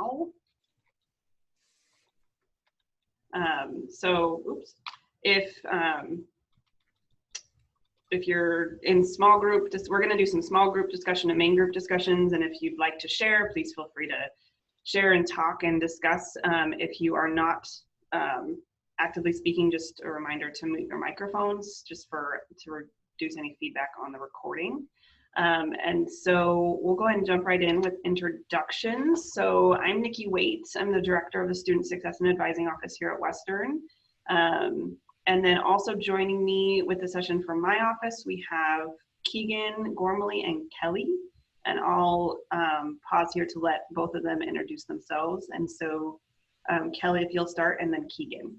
now. If you're in small group, we're going to do some small group discussion and main group discussions. And if you'd like to share, please feel free to share and talk and discuss. If you are not actively speaking, just a reminder to mute your microphones just to reduce any feedback on the recording. And so we'll go ahead and jump right in with introductions. So I'm Nikki Waite. I'm the director of the Student Success and Advising Office here at Western. And then also joining me with the session from my office, we have Keegan, Gormley, and Kelly. And I'll pause here to let both of them introduce themselves. And so Kelly, if you'll start, and then Keegan.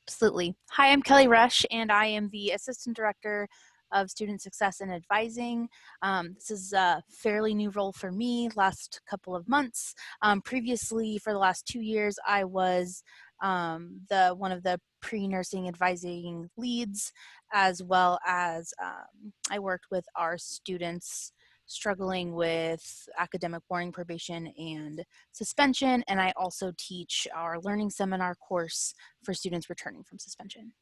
Absolutely. Hi, I'm Kelly Rush, and I am the Assistant Director of Student Success and Advising. This is a fairly new role for me, last couple of months. Previously, for the last 2 years, I was one of the pre-nursing advising leads, as well as I worked with our students struggling with academic boarding, probation, and suspension, and I also teach our learning seminar course for students returning from suspension.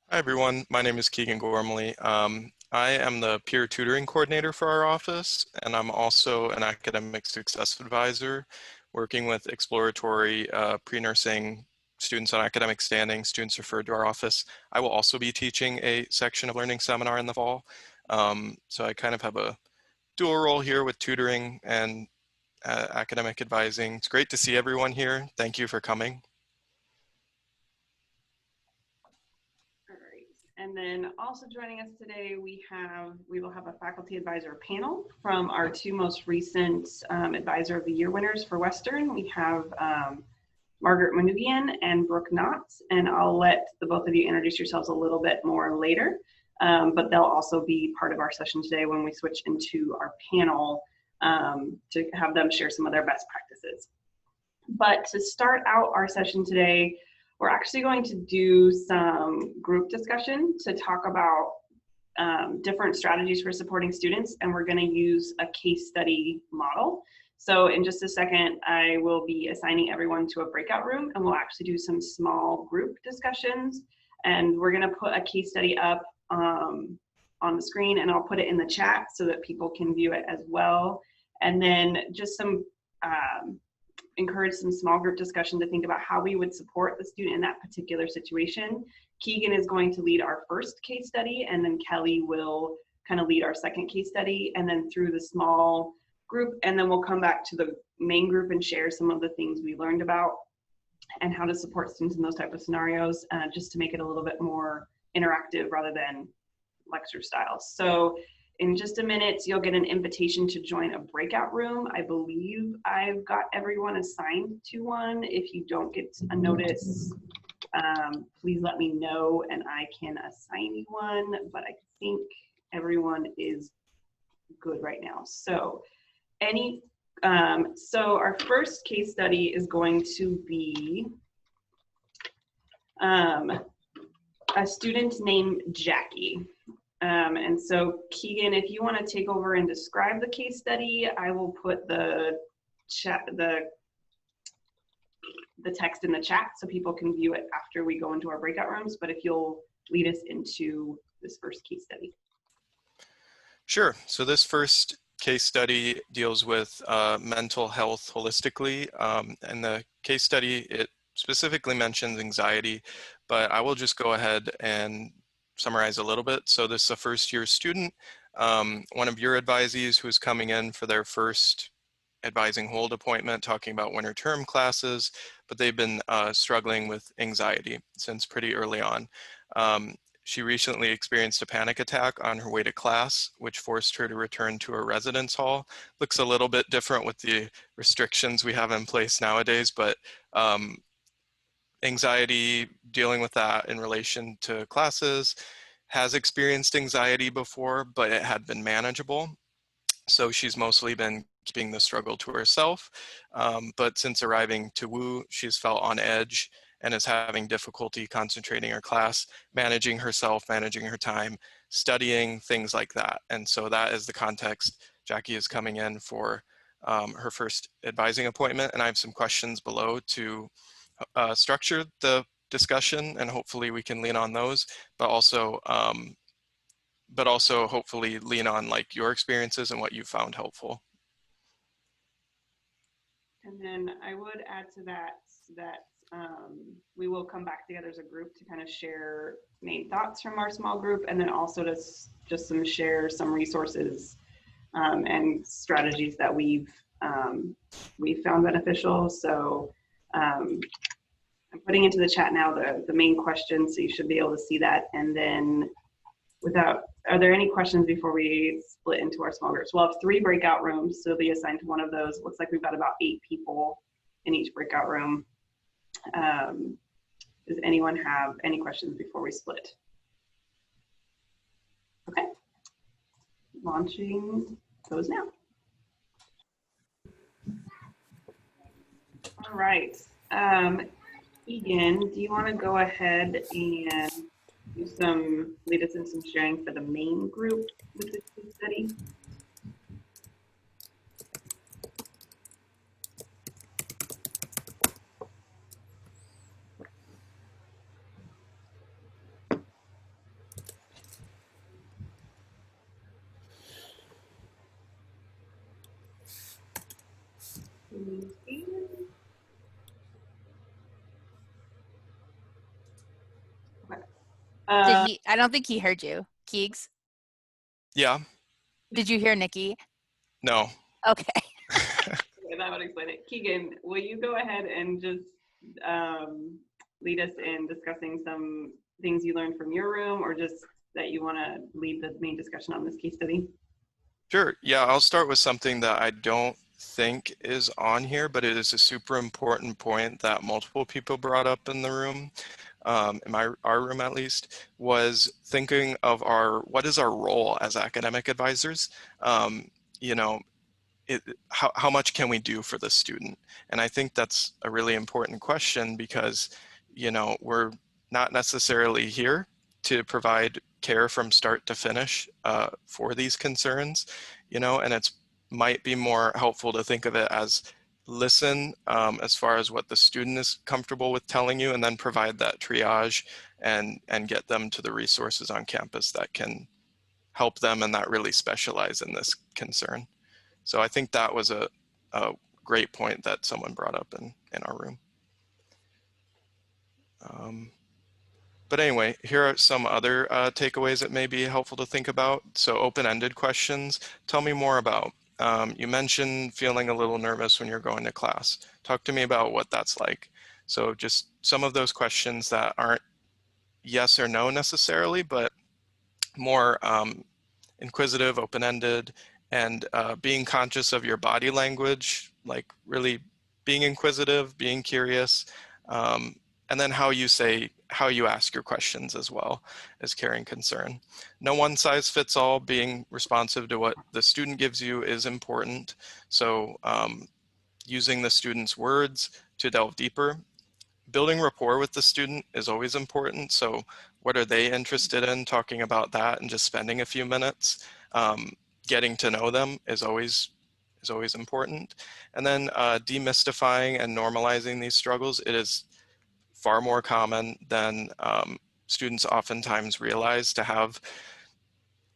Hi everyone, my name is Keegan Gormley. I am the peer tutoring coordinator for our office, and I'm also an academic success advisor working with exploratory pre-nursing students on academic standing, students referred to our office. I will also be teaching a section of learning seminar in the fall. So I kind of have a dual role here with tutoring and academic advising. It's great to see everyone here. Thank you for coming. And then also joining us today, we will have a faculty advisor panel from our two most recent Advisor of the Year winners for Western. We have Margaret Manugian and Brooke Knotts, and I'll let the both of you introduce yourselves a little bit more later, but they'll also be part of our session today when we switch into our panel to have them share some of their best practices. But to start out our session today, we're actually going to do some group discussion to talk about different strategies for supporting students, and we're going to use a case study model. So in just a second, I will be assigning everyone to a breakout room, and we'll actually do some small group discussions, and we're going to put a case study up on the screen, and I'll put it in the chat so that people can view it as well. And then just encourage some small group discussion to think about how we would support the student in that particular situation. Keegan is going to lead our first case study, and then Kelly will kind of lead our second case study, and then through the small group, and then we'll come back to the main group and share some of the things we learned about and how to support students in those type of scenarios, just to make it a little bit more interactive rather than lecture style. So in just a minute, you'll get an invitation to join a breakout room. I believe I've got everyone assigned to one. If you don't get a notice, please let me know and I can assign you one, but I think everyone is good right now. So so our first case study is going to be a student named Jackie. And so Keegan, if you want to take over and describe the case study, I will put the text in the chat so people can view it after we go into our breakout rooms. But if you'll lead us into this first case study. Sure. So this first case study deals with mental health holistically. And the case study, it specifically mentions anxiety, but I will just go ahead and summarize a little bit. So this is a first-year student, one of your advisees who's coming in for their first advising hold appointment, talking about winter term classes, but they've been struggling with anxiety since pretty early on. She recently experienced a panic attack on her way to class, which forced her to return to her residence hall. Looks a little bit different with the restrictions we have in place nowadays, but anxiety, dealing with that in relation to classes, has experienced anxiety before, but it had been manageable. So she's mostly been keeping the struggle to herself. But since arriving to WU, she's felt on edge and is having difficulty concentrating her class, managing herself, managing her time, studying, things like that. And so that is the context Jackie is coming in for her first advising appointment, and I have some questions below to structure the discussion, and hopefully we can lean on those, but also hopefully lean on like your experiences and what you found helpful. And then I would add to that we will come back together as a group to kind of share main thoughts from our small group, and then also to just share some resources and strategies that we've found beneficial. So I'm putting into the chat now the main questions, so you should be able to see that. And then are there any questions before we split into our small groups? We'll have 3 breakout rooms, so be assigned to one of those. Looks like we've got about 8 people in each breakout room. Does anyone have any questions before we split? Okay, launching those now. All right, Egan, do you want to go ahead and lead us in some sharing for the main group with this case study? Did he? I don't think he heard you, Keegs. Yeah. Did you hear Nikki? No. Okay. Okay, that would explain it. Keegan, will you go ahead and just lead us in discussing some things you learned from your room, or just that you want to lead the main discussion on this case study? Sure. Yeah, I'll start with something that I don't think is on here, but it is a super important point that multiple people brought up in the room, in our room at least, was thinking of what is our role as academic advisors? You know, how much can we do for the student? And I think that's a really important question, because, you know, we're not necessarily here to provide care from start to finish for these concerns, you know, and it's might be more helpful to think of it as listen as far as what the student is comfortable with telling you, and then provide that triage and get them to the resources on campus that can help them and that really specialize in this concern. So I think that was a great point that someone brought up in our room. But anyway, here are some other takeaways that may be helpful to think about. So open-ended questions, tell me more about. You mentioned feeling a little nervous when you're going to class. Talk to me about what that's like. So just some of those questions that aren't yes or no necessarily, but more inquisitive, open-ended, and being conscious of your body language, like really being inquisitive, being curious, and then how you ask your questions as well as carrying concern. No one size fits all. Being responsive to what the student gives you is important. So using the student's words to delve deeper. Building rapport with the student is always important. So what are they interested in? Talking about that and just spending a few minutes. Getting to know them is always important. And then demystifying and normalizing these struggles. It is far more common than students oftentimes realize to have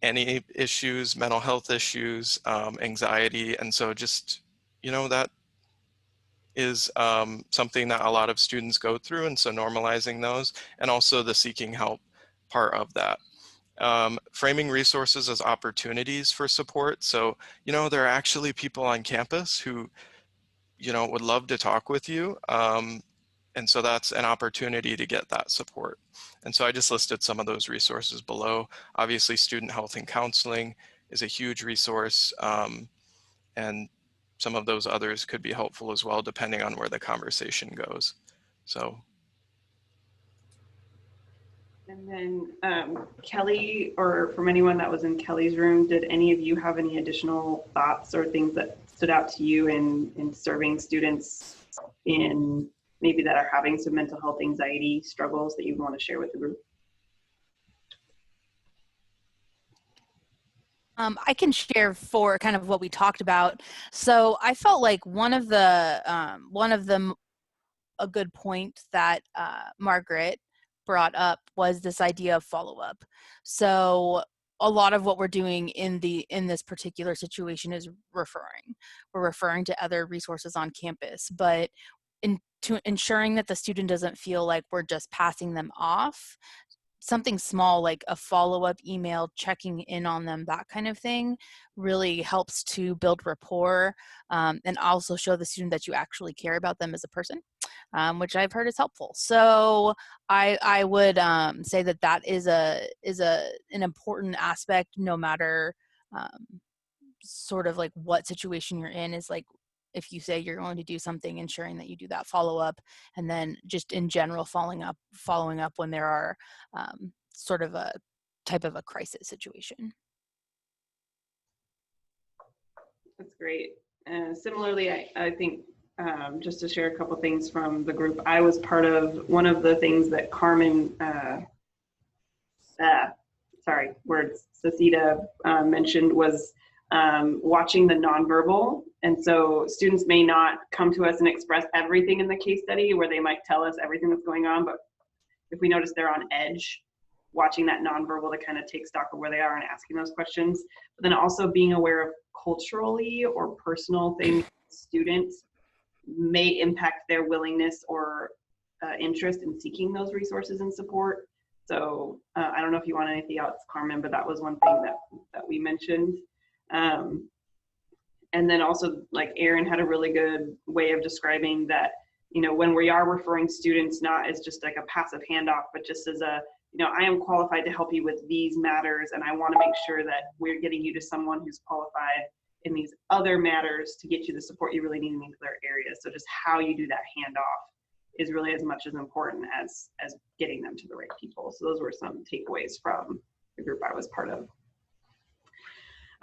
any issues, mental health issues, anxiety. And so just, you know, that is something that a lot of students go through, and so normalizing those, and also the seeking help part of that. Framing resources as opportunities for support. So, you know, there are actually people on campus who, you know, would love to talk with you. And so that's an opportunity to get that support. And so I just listed some of those resources below. Obviously, student health and counseling is a huge resource. And some of those others could be helpful as well, depending on where the conversation goes. So. And then Kelly, or from anyone that was in Kelly's room, did any of you have any additional thoughts or things that stood out to you in serving students in maybe that are having some mental health anxiety struggles that you want to share with the group? I can share for kind of what we talked about. So I felt like one of the a good point that Margaret brought up was this idea of follow-up. So a lot of what we're doing in this particular situation is referring. We're referring to other resources on campus, but to ensuring that the student doesn't feel like we're just passing them off, something small like a follow-up email checking in on them, that kind of thing, really helps to build rapport, and also show the student that you actually care about them as a person, which I've heard is helpful. So I would say that is an important aspect, no matter sort of like what situation you're in. Is like, if you say you're going to do something, ensuring that you do that follow up, and then just in general following up when there are sort of a type of a crisis situation. That's great. Similarly, I think just to share a couple things from the group, I was part of one of the things that Carmen, Cecita mentioned was watching the nonverbal. And so students may not come to us and express everything in the case study where they might tell us everything that's going on, but if we notice they're on edge, watching that nonverbal to kind of take stock of where they are and asking those questions, but then also being aware of culturally or personal things students may impact their willingness or interest in seeking those resources and support. So I don't know if you want anything else, Carmen, but that was one thing that we mentioned. And then also, like Erin had a really good way of describing that, you know, when we are referring students, not as just like a passive handoff, but just as a, you know, I am qualified to help you with these matters, and I want to make sure that we're getting you to someone who's qualified in these other matters to get you the support you really need in these other areas. So just how you do that handoff is really as much as important as getting them to the right people. So those were some takeaways from the group I was part of.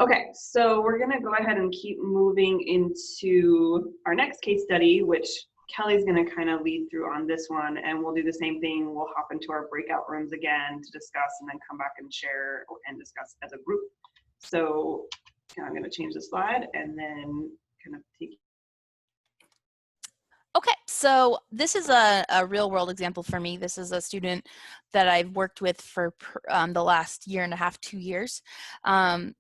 Okay, so we're gonna go ahead and keep moving into our next case study, which Kelly's gonna kind of lead through on this one, and we'll do the same thing. We'll hop into our breakout rooms again to discuss, and then come back and share and discuss as a group. So I'm gonna change the slide and then kind of take. Okay, so this is a real world example for me. This is a student that I've worked with for the last 1.5 to 2 years. I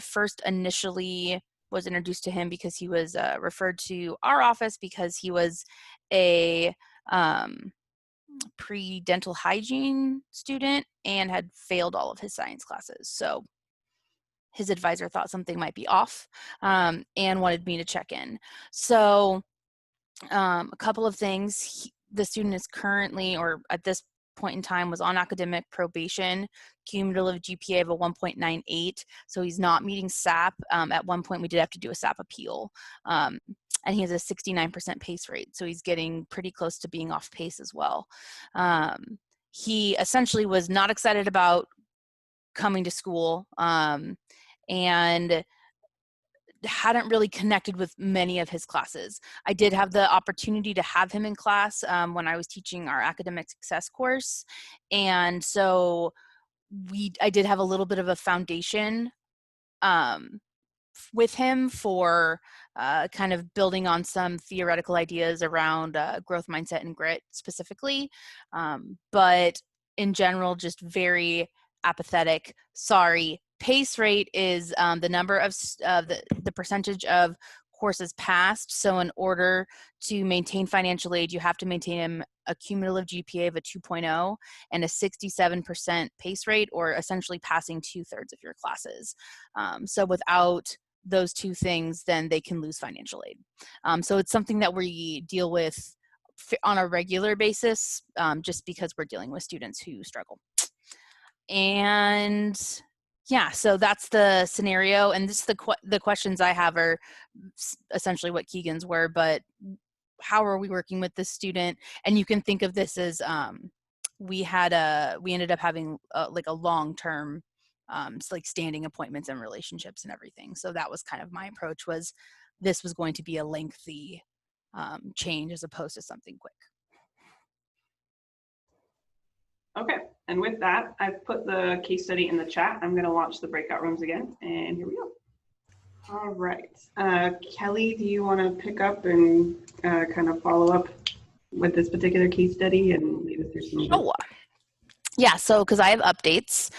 first initially was introduced to him because he was referred to our office because he was a pre-dental hygiene student and had failed all of his science classes. So his advisor thought something might be off, and wanted me to check in. So a couple of things. The student is currently, or at this point in time, was on academic probation, cumulative GPA of a 1.98, so he's not meeting SAP. At one point we did have to do a SAP appeal, and he has a 69% pace rate, so he's getting pretty close to being off pace as well. He essentially was not excited about coming to school, and hadn't really connected with many of his classes. I did have the opportunity to have him in class when I was teaching our academic success course. And so I did have a little bit of a foundation with him for kind of building on some theoretical ideas around growth mindset and grit specifically. But in general, just very apathetic. Sorry. Pace rate is the number of the percentage of courses passed. So in order to maintain financial aid, you have to maintain a cumulative GPA of a 2.0 and a 67% pace rate, or essentially passing 2/3 of your classes. So without those two things, then they can lose financial aid. So it's something that we deal with on a regular basis, just because we're dealing with students who struggle. And yeah, so that's the scenario, and this the questions I have are essentially what Keegan's were, but how are we working with this student? And you can think of this as we ended up having like a long-term like standing appointments and relationships and everything. So that was kind of my approach, was this was going to be a lengthy change as opposed to something quick. Okay, And with that, I've put the case study in the chat. I'm going to launch the breakout rooms again, and here we go. All right. Kelly, do you want to pick up and kind of follow up with this particular case study and lead us through some of it? Oh, yeah, so because I have updates,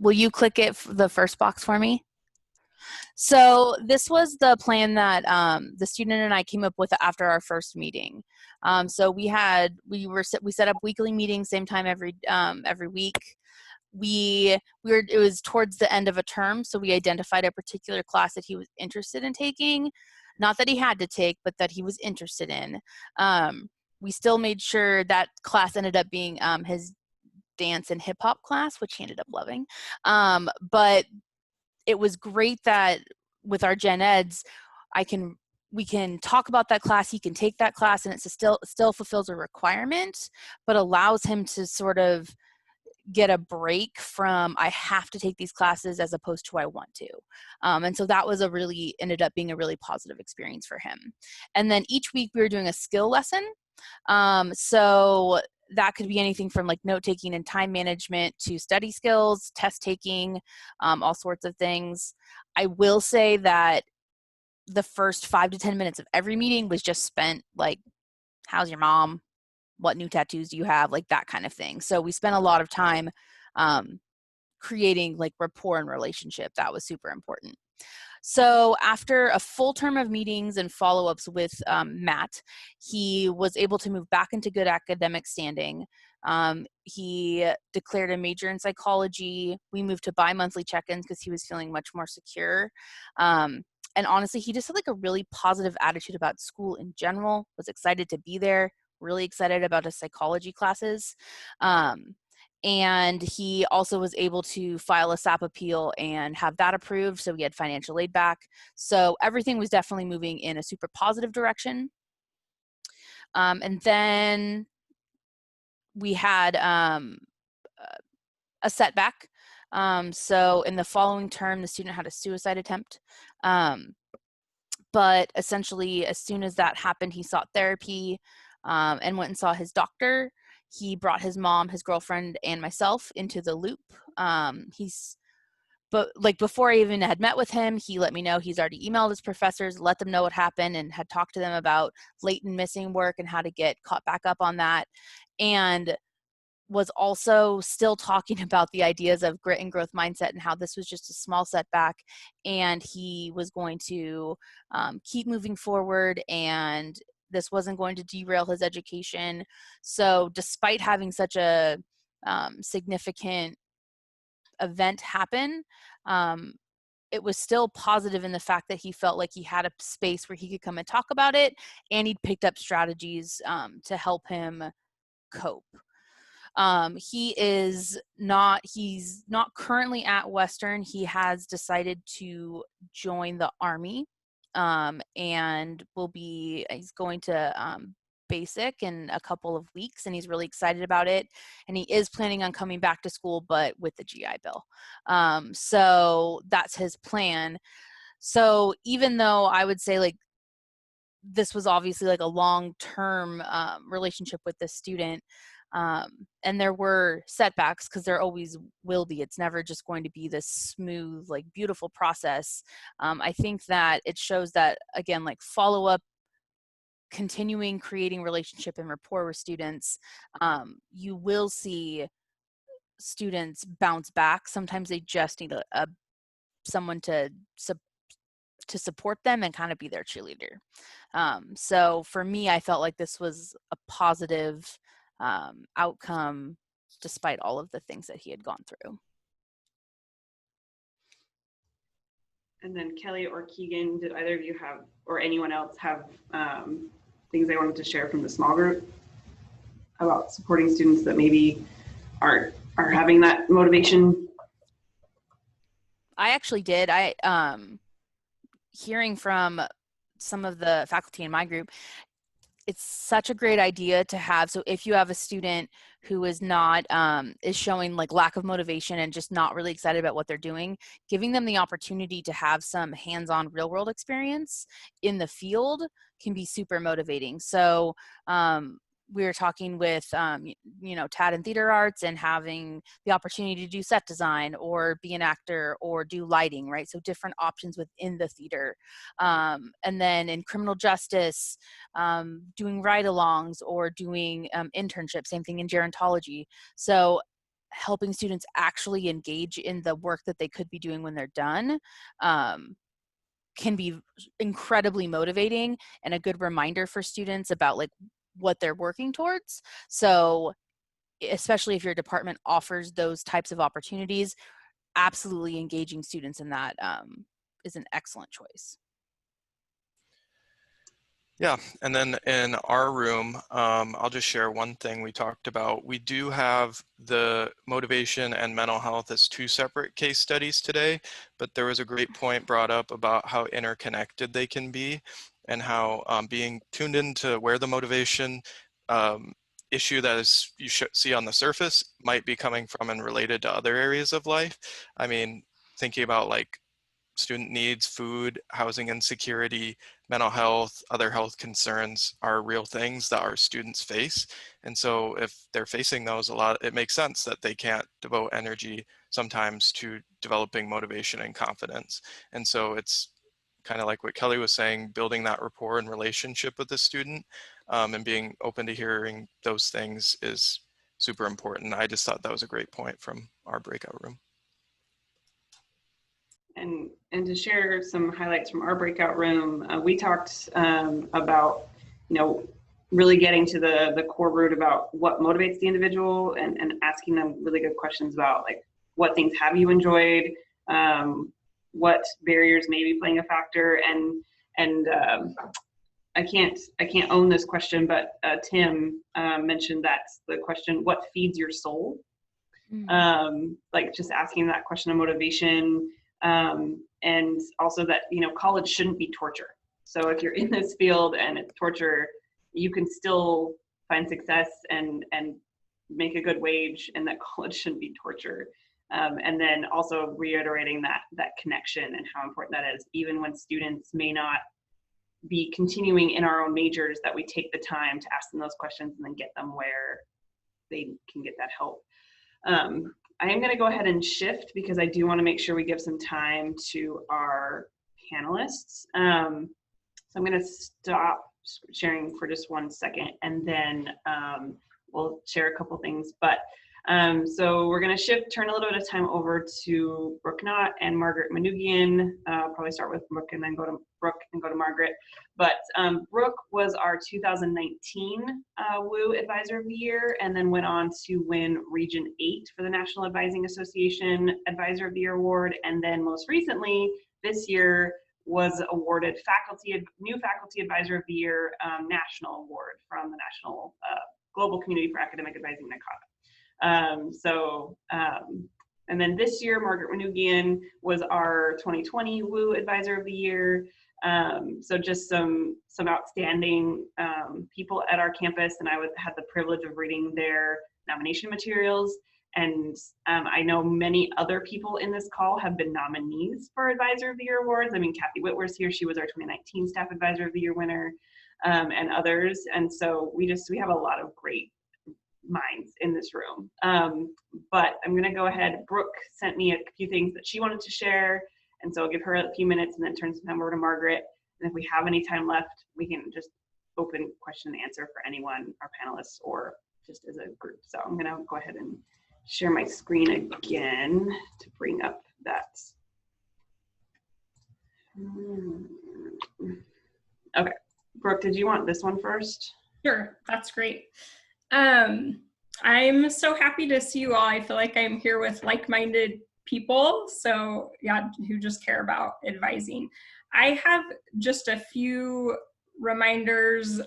will you click the first box for me? So this was the plan that the student and I came up with after our first meeting. So we set up weekly meetings, same time every week. It was towards the end of a term, so we identified a particular class that he was interested in taking, not that he had to take, but that he was interested in. We still made sure that class ended up being his dance and hip hop class, which he ended up loving. But it was great that with our gen eds, we can talk about that class, he can take that class, and it still fulfills a requirement, but allows him to sort of get a break from I have to take these classes as opposed to I want to. And so that was ended up being a really positive experience for him. And then each week we were doing a skill lesson. So that could be anything from like note taking and time management to study skills, test taking, all sorts of things. I will say that the first 5 to 10 minutes of every meeting was just spent like, how's your mom? What new tattoos do you have? Like that kind of thing. So we spent a lot of time creating like rapport and relationship. That was super important. So after a full term of meetings and follow-ups with Matt, he was able to move back into good academic standing. He declared a major in psychology. We moved to bi-monthly check-ins because he was feeling much more secure. And honestly, he just had like a really positive attitude about school in general, was excited to be there, really excited about his psychology classes. And he also was able to file a SAP appeal and have that approved, so he had financial aid back. So everything was definitely moving in a super positive direction. And then we had a setback. So in the following term, the student had a suicide attempt. But essentially, as soon as that happened, he sought therapy and went and saw his doctor. He brought his mom, his girlfriend, and myself into the loop. But like before I even had met with him, he let me know he's already emailed his professors, let them know what happened, and had talked to them about late and missing work and how to get caught back up on that. And was also still talking about the ideas of grit and growth mindset and how this was just a small setback and he was going to keep moving forward and this wasn't going to derail his education. So despite having such a significant event happen, it was still positive in the fact that he felt like he had a space where he could come and talk about it and he'd picked up strategies to help him cope. He's not currently at Western. He has decided to join the Army and he's going to basic in a couple of weeks and he's really excited about it. And he is planning on coming back to school, but with the GI Bill. So that's his plan. So even though I would say like, this was obviously like a long-term relationship with this student, and there were setbacks because there always will be. It's never just going to be this smooth, like beautiful process. I think that it shows that, again, like follow-up, continuing creating relationship and rapport with students, you will see students bounce back. Sometimes they just need someone to support them and kind of be their cheerleader. So for me, I felt like this was a positive outcome despite all of the things that he had gone through. And then Kelly or Keegan, did either of you have, or anyone else have things they wanted to share from the small group about supporting students that maybe are having that motivation? I actually did. Hearing from some of the faculty in my group, it's such a great idea to have. So if you have a student who is not, is showing like lack of motivation and just not really excited about what they're doing, giving them the opportunity to have some hands-on real world experience in the field can be super motivating. So we were talking with, you know, TAD and theater arts and having the opportunity to do set design or be an actor or do lighting, right? So different options within the theater. And then in criminal justice, doing ride-alongs or doing internships, same thing in gerontology. So helping students actually engage in the work that they could be doing when they're done can be incredibly motivating and a good reminder for students about like what they're working towards. So especially if your department offers those types of opportunities, absolutely engaging students in that is an excellent choice. Yeah, and then in our room, I'll just share one thing we talked about. We do have the motivation and mental health as two separate case studies today, but there was a great point brought up about how interconnected they can be and how being tuned into where the motivation issue that is you should see on the surface might be coming from and related to other areas of life. I mean, thinking about like student needs, food, housing insecurity, mental health, other health concerns are real things that our students face. And so if they're facing those a lot, it makes sense that they can't devote energy sometimes to developing motivation and confidence. And so it's kind of like what Kelly was saying, building that rapport and relationship with the student and being open to hearing those things is super important. I just thought that was a great point from our breakout room. And to share some highlights from our breakout room, we talked about, you know, really getting to the core root about what motivates the individual and asking them really good questions about like what things have you enjoyed, what barriers may be playing a factor, and I can't own this question, but Tim mentioned that's the question, what feeds your soul? Like just asking that question of motivation. And also that, you know, college shouldn't be torture. So if you're in this field and it's torture, you can still find success and make a good wage, and that college shouldn't be torture. And then also reiterating that connection and how important that is, even when students may not be continuing in our own majors, that we take the time to ask them those questions and then get them where they can get that help. I am going to go ahead and shift because I do want to make sure we give some time to our panelists. So I'm going to stop sharing for just 1 second, and then we'll share a couple things. But so we're going to turn a little bit of time over to Brooke Knott and Margaret Manoogian. Probably start with Brooke and then go to Brooke and go to Margaret. But Brooke was our 2019 WU Advisor of the Year, and then went on to win Region 8 for the National Advising Association Advisor of the Year Award. And then most recently, this year, was awarded New Faculty Advisor of the Year National Award from the National Global Community for Academic Advising, NACADA. And then this year, Margaret Manoogian was our 2020 WU Advisor of the Year. So just some outstanding people at our campus, and I had the privilege of reading their nomination materials. And I know many other people in this call have been nominees for Advisor of the Year awards. I mean, Kathy Whitworth's here; she was our 2019 Staff Advisor of the Year winner, and others. And so we have a lot of great minds in this room. But I'm going to go ahead. Brooke sent me a few things that she wanted to share, and so I'll give her a few minutes and then turn some time over to Margaret. And if we have any time left, we can just open question and answer for anyone, our panelists, or just as a group. So I'm going to go ahead and share my screen again to bring up that. Okay, Brooke, did you want this one first? Sure, that's great. I'm so happy to see you all. I feel like I'm here with like-minded people, so yeah, who just care about advising. I have just a few reminders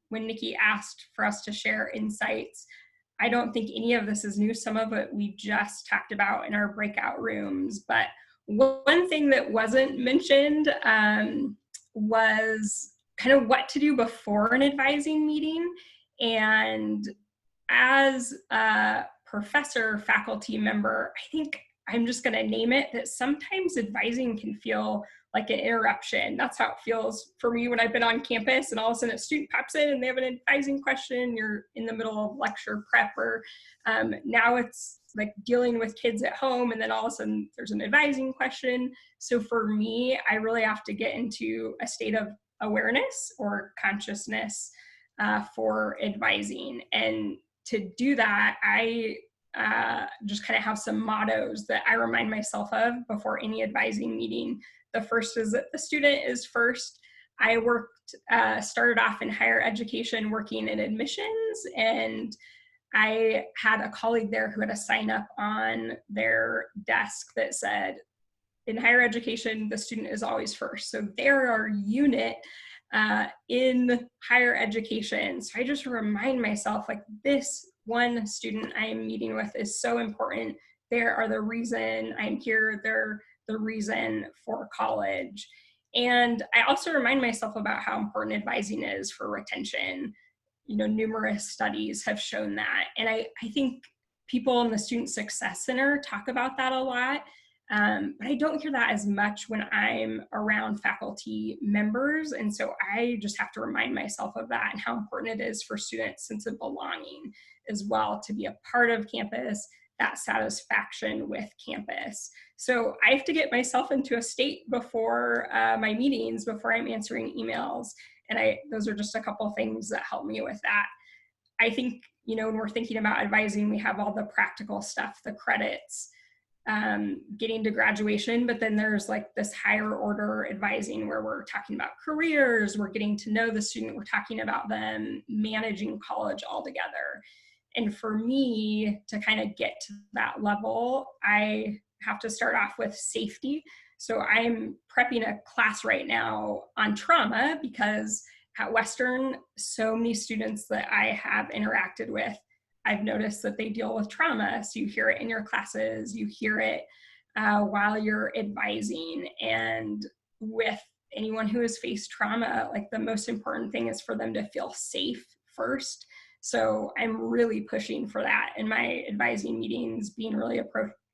when Nikki asked for us to share insights. I don't think any of this is new. Some of it we just talked about in our breakout rooms, but one thing that wasn't mentioned was kind of what to do before an advising meeting. And as a professor, faculty member, I think I'm just going to name it that sometimes advising can feel like an interruption. That's how it feels for me when I've been on campus and all of a sudden a student pops in and they have an advising question. You're in the middle of lecture prep, or now it's like dealing with kids at home and then all of a sudden there's an advising question. So for me, I really have to get into a state of awareness or consciousness for advising. And to do that, I just kind of have some mottos that I remind myself of before any advising meeting. The first is that the student is first. I started off in higher education working in admissions, and I had a colleague there who had a sign up on their desk that said, in higher education, the student is always first. So they're our unit in higher education. So I just remind myself, like, this one student I am meeting with is so important. They are the reason I'm here. They're the reason for college. And I also remind myself about how important advising is for retention. You know, numerous studies have shown that. And I think people in the Student Success Center talk about that a lot. But I don't hear that as much when I'm around faculty members. And so I just have to remind myself of that and how important it is for students' sense of belonging as well, to be a part of campus, that satisfaction with campus. So I have to get myself into a state before my meetings, before I'm answering emails. And those are just a couple things that help me with that. I think, you know, when we're thinking about advising, we have all the practical stuff, the credits, getting to graduation, but then there's like this higher order advising where we're talking about careers, we're getting to know the student, we're talking about them managing college altogether. And for me to kind of get to that level, I have to start off with safety. So I'm prepping a class right now on trauma, because at Western, so many students that I have interacted with, I've noticed that they deal with trauma. So you hear it in your classes, you hear it while you're advising. And with anyone who has faced trauma, like, the most important thing is for them to feel safe first. So I'm really pushing for that in my advising meetings, being really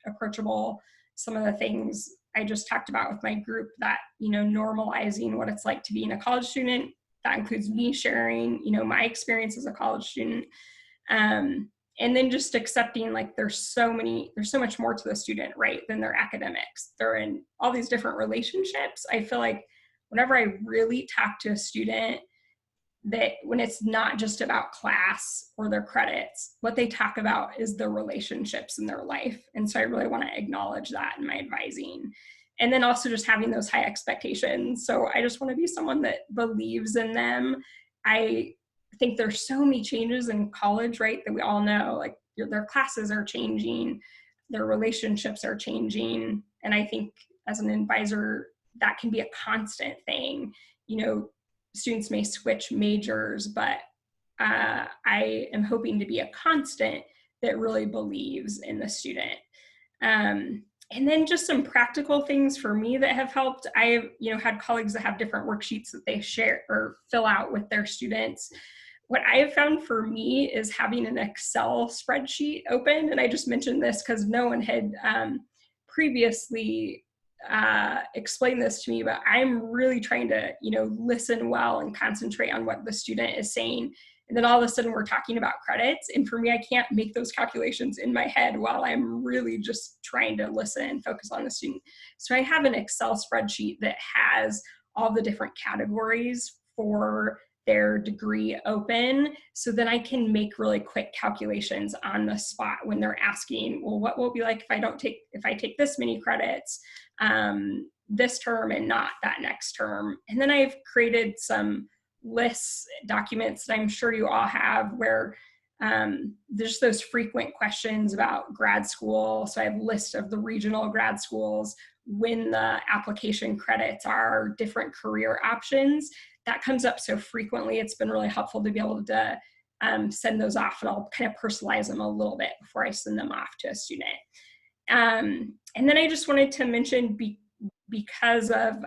approachable. Some of the things I just talked about with my group, that, you know, normalizing what it's like to be a college student. That includes me sharing, you know, my experience as a college student. And then just accepting, like, there's so much more to the student, right, than their academics. They're in all these different relationships. I feel like whenever I really talk to a student, that when it's not just about class or their credits, what they talk about is the relationships in their life. And so I really want to acknowledge that in my advising. And then also just having those high expectations. So I just want to be someone that believes in them. I think there's so many changes in college, right, that we all know, like, their classes are changing, their relationships are changing. And I think as an advisor, that can be a constant thing. You know, students may switch majors, but I am hoping to be a constant that really believes in the student. And then just some practical things for me that have helped. I've, you know, had colleagues that have different worksheets that they share or fill out with their students. What I have found for me is having an Excel spreadsheet open. And I just mentioned this because no one had previously explained this to me, but I'm really trying to, you know, listen well and concentrate on what the student is saying. And then all of a sudden we're talking about credits. And for me, I can't make those calculations in my head while I'm really just trying to listen and focus on the student. So I have an Excel spreadsheet that has all the different categories for their degree open, so then I can make really quick calculations on the spot when they're asking, well, what will it be like if I take this many credits this term and not that next term? And then I've created some lists, documents that I'm sure you all have, where there's those frequent questions about grad school. So I have a list of the regional grad schools, when the application credits are, different career options. That comes up so frequently. It's been really helpful to be able to send those off, and I'll kind of personalize them a little bit before I send them off to a student. And then I just wanted to mention, because of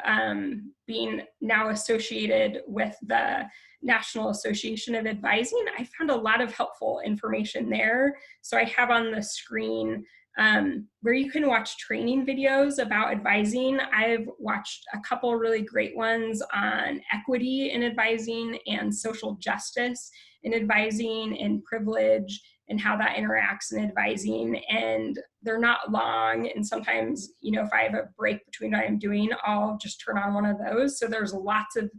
being now associated with the National Association of Advising, I found a lot of helpful information there. So I have on the screen where you can watch training videos about advising. I've watched a couple really great ones on equity in advising and social justice in advising and privilege and how that interacts in advising. And they're not long. And sometimes, you know, if I have a break between what I'm doing, I'll just turn on one of those. So there's lots of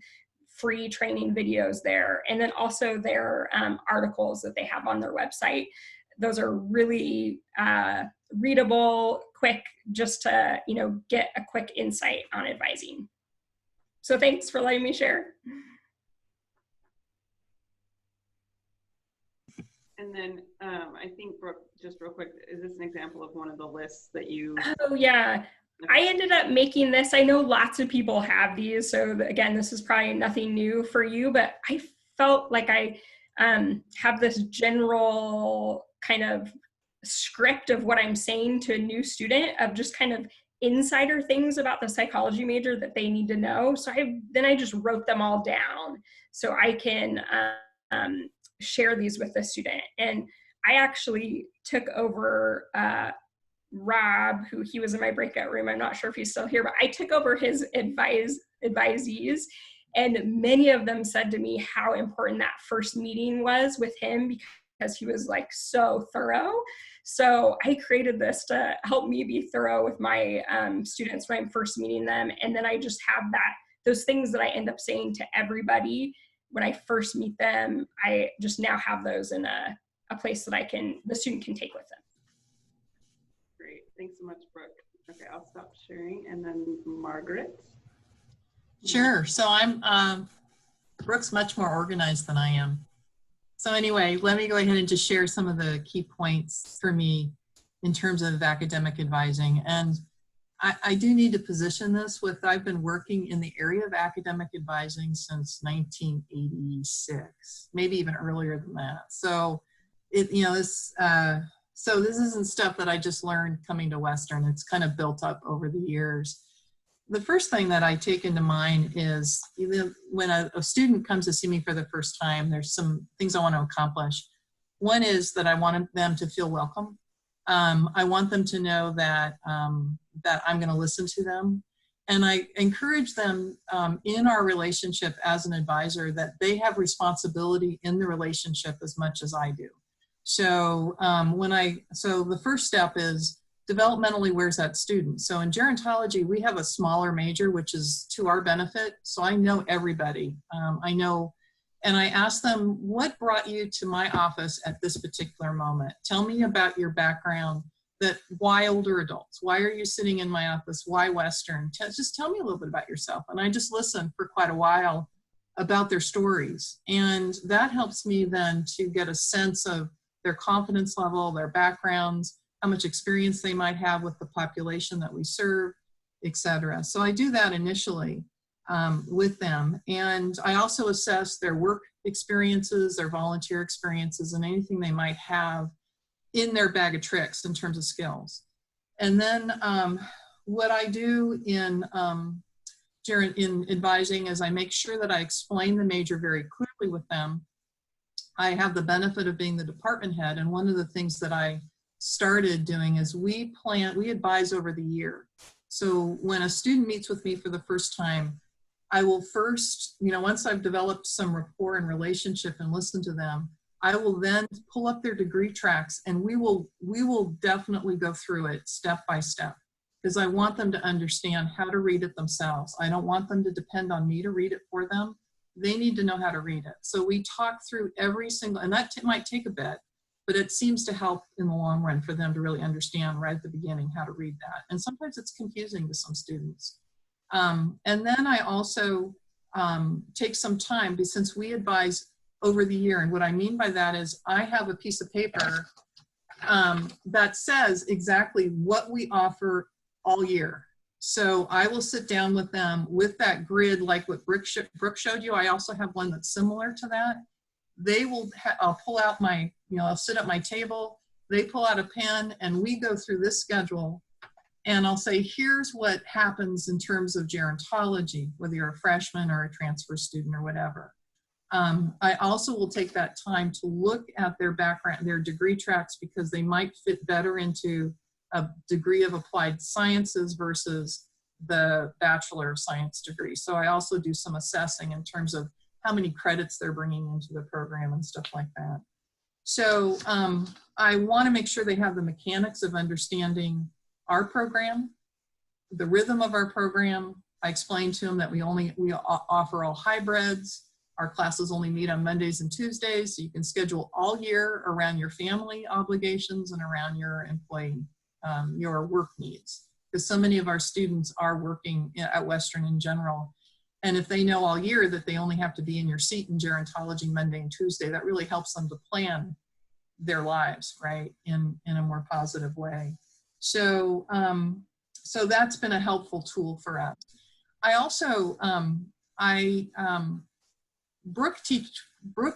free training videos there. And then also their articles that they have on their website. Those are really readable, quick, just to, you know, get a quick insight on advising. So thanks for letting me share. And then I think, Brooke, just real quick, is this an example of one of the lists that you? Oh yeah, I ended up making this. I know lots of people have these, so again, this is probably nothing new for you, but I felt like I have this general kind of script of what I'm saying to a new student of just kind of insider things about the psychology major that they need to know. So I just wrote them all down so I can share these with the student. And I actually took over Rob, who he was in my breakout room. I'm not sure if he's still here, but I took over his advisees, and many of them said to me how important that first meeting was with him because he was like so thorough. So I created this to help me be thorough with my students when I'm first meeting them. And then I just have those things that I end up saying to everybody when I first meet them, I just now have those in a place that the student can take with them. Great, thanks so much, Brooke. Okay, I'll stop sharing, and then Margaret. Sure, so Brooke's much more organized than I am. So anyway, let me go ahead and just share some of the key points for me in terms of academic advising. And I do need to position this with, I've been working in the area of academic advising since 1986, maybe even earlier than that. So so this isn't stuff that I just learned coming to Western. It's kind of built up over the years. The first thing that I take into mind is when a student comes to see me for the first time, there's some things I want to accomplish. One is that I want them to feel welcome. I want them to know that, that I'm going to listen to them. And I encourage them in our relationship as an advisor that they have responsibility in the relationship as much as I do. So so the first step is developmentally, where's that student? So in gerontology, we have a smaller major, which is to our benefit. So I know everybody. And I ask them, what brought you to my office at this particular moment? Tell me about your background. Why older adults? Why are you sitting in my office? Why Western? Just tell me a little bit about yourself. And I just listen for quite a while about their stories. And that helps me then to get a sense of their confidence level, their backgrounds, how much experience they might have with the population that we serve, etc. So I do that initially with them. And I also assess their work experiences, their volunteer experiences, and anything they might have in their bag of tricks in terms of skills. And then what I do in advising is I make sure that I explain the major very clearly with them. I have the benefit of being the department head, and one of the things that I started doing is we advise over the year. So when a student meets with me for the first time, I will first, once I've developed some rapport and relationship and listened to them, I will then pull up their degree tracks, and we will definitely go through it step by step, because I want them to understand how to read it themselves. I don't want them to depend on me to read it for them. They need to know how to read it. So we talk through every single, and that might take a bit, but it seems to help in the long run for them to really understand right at the beginning how to read that. And sometimes it's confusing to some students. And then I also take some time, because since we advise over the year, and what I mean by that is I have a piece of paper that says exactly what we offer all year. So I will sit down with them with that grid like what Brooke showed you. I also have one that's similar to that. I'll pull out I'll sit at my table, they pull out a pen, and we go through this schedule. And I'll say, here's what happens in terms of gerontology, whether you're a freshman or a transfer student or whatever. I also will take that time to look at their background, their degree tracks, because they might fit better into a degree of applied sciences versus the Bachelor of Science degree. So I also do some assessing in terms of how many credits they're bringing into the program and stuff like that. So I want to make sure they have the mechanics of understanding our program, the rhythm of our program. I explained to them that we offer all hybrids. Our classes only meet on Mondays and Tuesdays, so you can schedule all year around your family obligations and around your employee, your work needs. Because so many of our students are working at Western in general. And if they know all year that they only have to be in your seat in gerontology Monday and Tuesday, that really helps them to plan their lives, right, in a more positive way. So, so that's been a helpful tool for us. I also, Brooke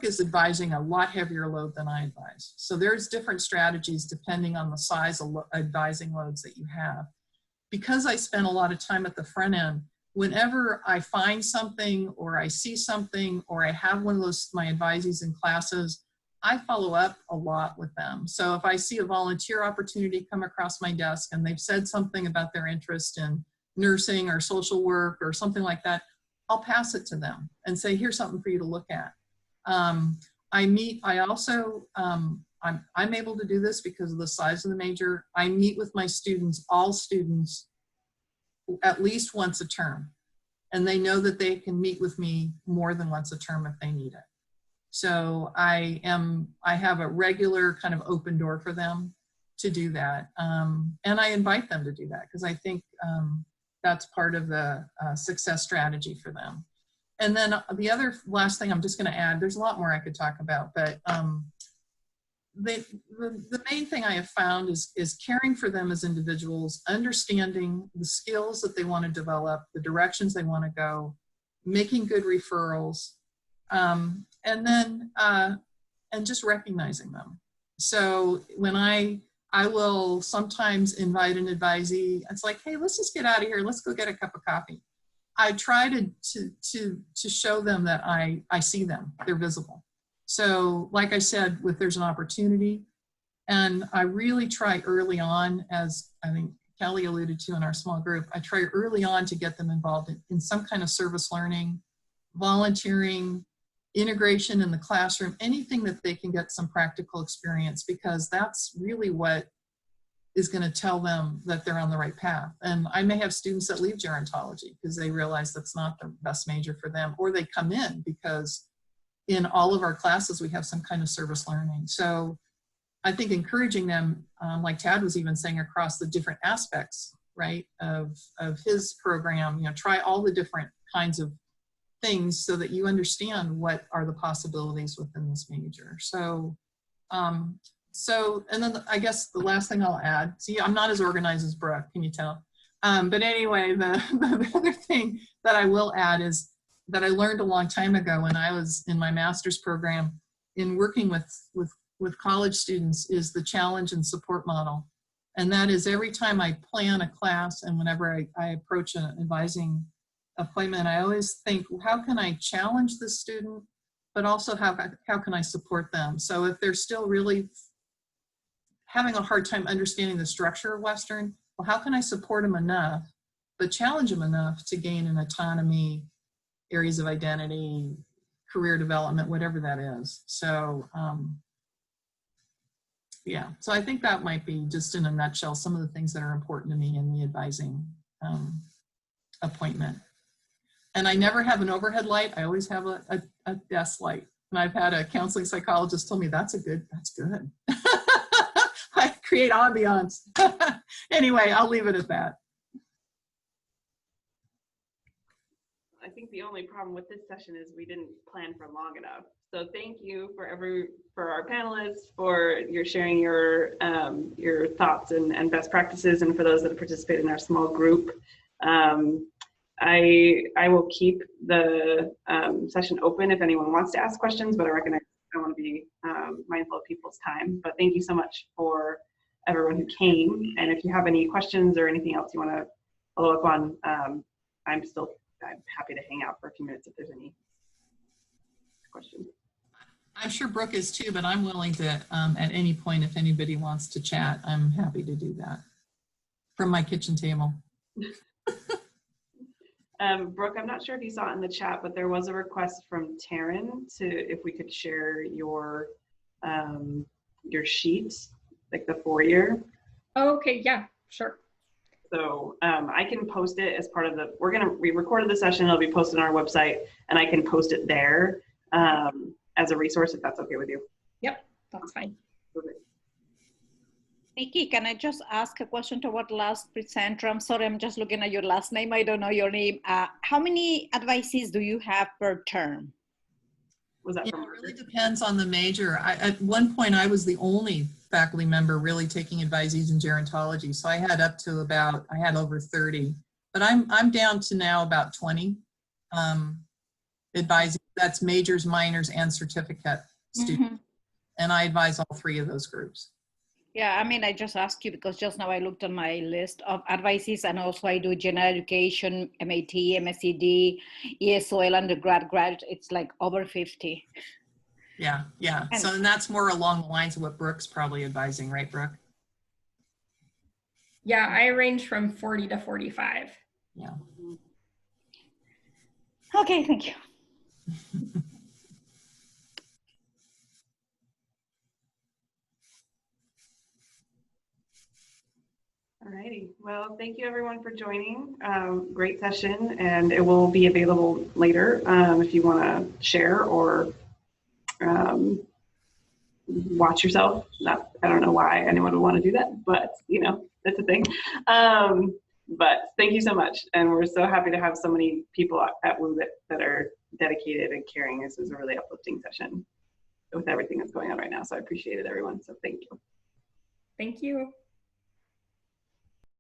is advising a lot heavier load than I advise. So there's different strategies depending on the size of advising loads that you have. Because I spend a lot of time at the front end, whenever I find something or I see something or I have one of those, my advisees in classes, I follow up a lot with them. So if I see a volunteer opportunity come across my desk and they've said something about their interest in nursing or social work or something like that, I'll pass it to them and say, here's something for you to look at. I'm able to do this because of the size of the major. I meet with my students, all students, at least once a term. And they know that they can meet with me more than once a term if they need it. So I have a regular kind of open door for them to do that. And I invite them to do that because I think that's part of the success strategy for them. And then the other last thing I'm just going to add, there's a lot more I could talk about, but the main thing I have found is caring for them as individuals, understanding the skills that they want to develop, the directions they want to go, making good referrals, and then and just recognizing them. So when I will sometimes invite an advisee, it's like, hey, let's just get out of here. Let's go get a cup of coffee. I try to show them that I see them, they're visible. So like I said, if there's an opportunity, and I really try early on, as I think Kelly alluded to in our small group, I try early on to get them involved in some kind of service learning, volunteering, integration in the classroom, anything that they can get some practical experience, because that's really what is going to tell them that they're on the right path. And I may have students that leave gerontology because they realize that's not the best major for them, or they come in because in all of our classes we have some kind of service learning. So I think encouraging them, like Tad was even saying, across the different aspects, right, of his program, try all the different kinds of things so that you understand what are the possibilities within this major. So, and then I guess the last thing I'll add, see, I'm not as organized as Brooke, can you tell? But anyway, the other thing that I will add is that I learned a long time ago when I was in my master's program in working with college students is the challenge and support model. And that is every time I plan a class and whenever I approach an advising appointment, I always think, how can I challenge the student, but also how can I support them? So if they're still really having a hard time understanding the structure of Western, well, how can I support them enough, but challenge them enough to gain an autonomy, areas of identity, career development, whatever that is. So yeah, so I think that might be just in a nutshell some of the things that are important to me in the advising appointment. And I never have an overhead light. I always have a desk light. And I've had a counseling psychologist tell me that's good. I create ambiance. Anyway, I'll leave it at that. I think the only problem with this session is we didn't plan for long enough. So thank you for our panelists for your sharing your thoughts and best practices, and for those that participate in our small group. I will keep the session open if anyone wants to ask questions, but I recognize I want to be mindful of people's time. But thank you so much for everyone who came. And if you have any questions or anything else you want to follow up on, I'm happy to hang out for a few minutes if there's any questions. I'm sure Brooke is too, but I'm willing to, at any point, if anybody wants to chat, I'm happy to do that. from my kitchen table. Brooke, I'm not sure if you saw it in the chat, but there was a request from Taryn if we could share your sheets, like the 4-year. Oh, okay, yeah, sure. So I can post it as part of we recorded the session, it'll be posted on our website, and I can post it there as a resource if that's okay with you. Yep, that's fine. Okay. Nikki, can I just ask a question to what last presenter? I'm sorry, I'm just looking at your last name. I don't know your name. How many advisees do you have per term? Was that Yeah, from it really depends on the major. At one point, I was the only faculty member really taking advisees in gerontology. So I had over 30, but I'm down to now about 20 advising. That's majors, minors, and certificate students. And I advise all 3 of those groups. Yeah, I mean, I just asked you because just now I looked on my list of advices, and also I do general education, MAT, MSCD, ESOL, undergrad, grad. It's like over 50. Yeah. And that's more along the lines of what Brooke's probably advising, right, Brooke? Yeah, I range from 40 to 45. Yeah. Okay, thank you. Alrighty, well, thank you everyone for joining. Great session, and it will be available later if you want to share or watch yourself. I don't know why anyone would want to do that, but that's a thing. But thank you so much, and we're so happy to have so many people at WU that are dedicated and caring. This is a really uplifting session with everything that's going on right now, so I appreciate it, everyone. So thank you. Thank you.